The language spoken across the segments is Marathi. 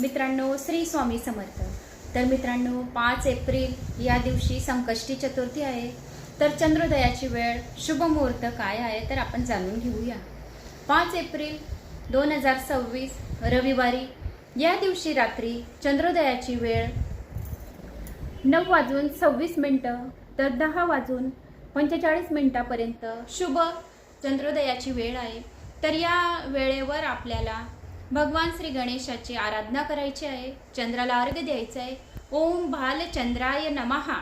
मित्रांनो, श्री स्वामी समर्थ। तर मित्रांनो, 5 एप्रिल या दिवशी संकष्टी चतुर्थी आहे। तर चंद्रोदयाची वेळ, शुभ मुहूर्त काय आहे तर आपण जाणून घेऊया। 5 एप्रिल 2026 रविवारी या दिवशी रात्री चंद्रोदयाची वेळ 9:26 तर 10:45 पर्यंत शुभ चंद्रोदयाची वेळ आहे। तर या वेळेवर आपल्याला भगवान श्री गणेशाची आराधना करायची आहे, चंद्राला अर्घ्य द्यायचं आहे। ओम भालचंद्राय नमः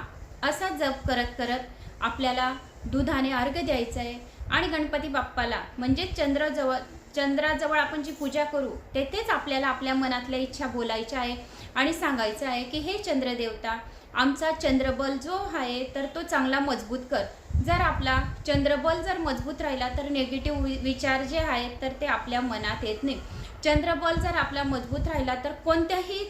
असा जप करत करत आपल्याला दुधाने अर्घ्य द्यायचं आहे आणि गणपती बाप्पाला म्हणजे चंद्राजवळ आपण जी पूजा करू तेथेच आपल्याला आपल्या मनातल्या इच्छा बोलायच्या आहे आणि सांगायचं आहे की हे चंद्रदेवता, आमचा चंद्रबल जो आहे तर तो चांगला मजबूत कर। जर आपला चंद्रबल जर मजबूत राहिला तर निगेटिव्ह विचार जे आहेत तर ते आपल्या मनात येत नाही। चंद्रबल जर आपला मजबूत राहिला तर कोणत्याही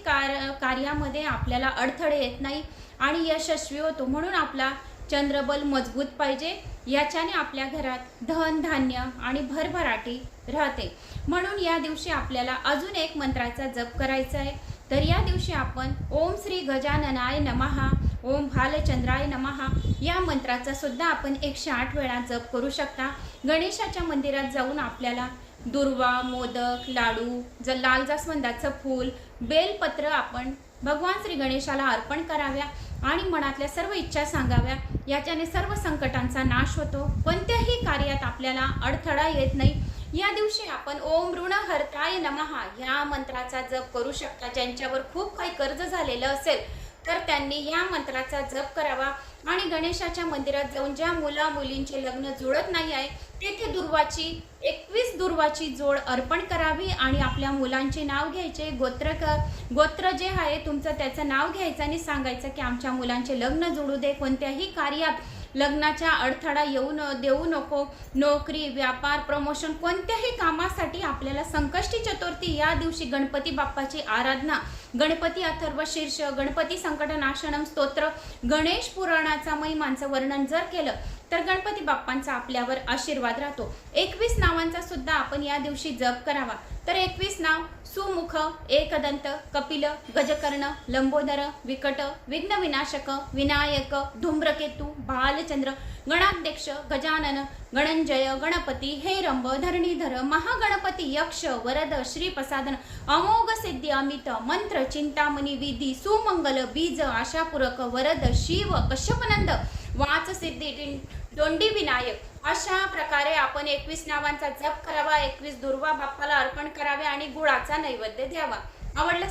कार्यामध्ये आपल्याला अडथळे येत नाही आणि यशस्वी होतो। म्हणून आपला चंद्रबल मजबूत पाहिजे, याच्याने आपल्या घरात धन धान्य आणि भरभराटी राहते। म्हणून या दिवशी आपल्याला अजून एक मंत्राचा जप करायचा आहे। तर या दिवशी आपण ओम श्री गजाननाय नमः, ओम भालचंद्राय नमः या मंत्राचा सुद्धा आपण 108 वेळा जप करू शकता। गणेशाच्या मंदिरात जाऊन आपल्याला दुर्वा, मोदक, लाडू, लाल जास्वंदाचं फूल, बेलपत्र आपण भगवान श्री गणेशाला अर्पण कराव्या आणि मनातल्या सर्व इच्छा सांगाव्या। याच्याने सर्व संकटांचा नाश होतो, कोणत्याही कार्यात आपल्याला अडथळा येत नाही। या दिवशी आपण ओम ऋणहर्ताय नमः या मंत्राचा जप करू शकता। ज्यांच्यावर खूप काही कर्ज झालेलं असेल तर त्यांनी या मंत्राचा जप करावा आणि गणेशाच्या मंदिरात जाऊन ज्या मुला मुलींचे लग्न जुळत नाही आहे तेथे 21 दुर्वाची जोड अर्पण करावी आणि आपल्या मुलांचे नाव घ्यायचे, गोत्र जे आहे तुमचं त्याचं नाव घ्यायचं आणि सांगायचं की आमच्या मुलांचे लग्न जुळू दे, कोणत्याही कार्यात लग्नाचा अडथळा देऊ नको। नोकरी, व्यापार, प्रमोशन कोणत्याही कामासाठी आपल्याला संकष्टी चतुर्थी या दिवशी गणपती बाप्पाची आराधना, गणपती अथर्व शीर्ष, गणपती संकटनाशनम स्तोत्र, गणेश पुराणाचा महिमांचं वर्णन जर केलं तर गणपती बाप्पांचा आपल्यावर आशीर्वाद राहतो। 21 नावांचा सुद्धा आपण या दिवशी जप करावा। तर 21 नाव सुमुख, एकदंत, कपिल, गजकर्ण, लंबोदर, विकट, विघ्न विनाशक, विनायक, धूम्रकेतू, भालचंद्र, गणाध्यक्ष, गजानन, गणंजय, गणपती, हेरंब, धरणीधर, महागणपती, यक्ष, वरद, श्रीप्रसादन, अमोघ सिद्धी, अमित, मंत्र, चिंतामणी, विधी, सुमंगल, बीज, आशापूरक, वरद, शिव, कश्यपनंद, वाच सिद्धी, दोंडी विनायक अशा प्रकारे आपण 21 नावांचा जप करावा। 21 दुर्वा बाप्पाला अर्पण करावे आणि गुळाचा नैवेद्य द्यावा। आवडल्यास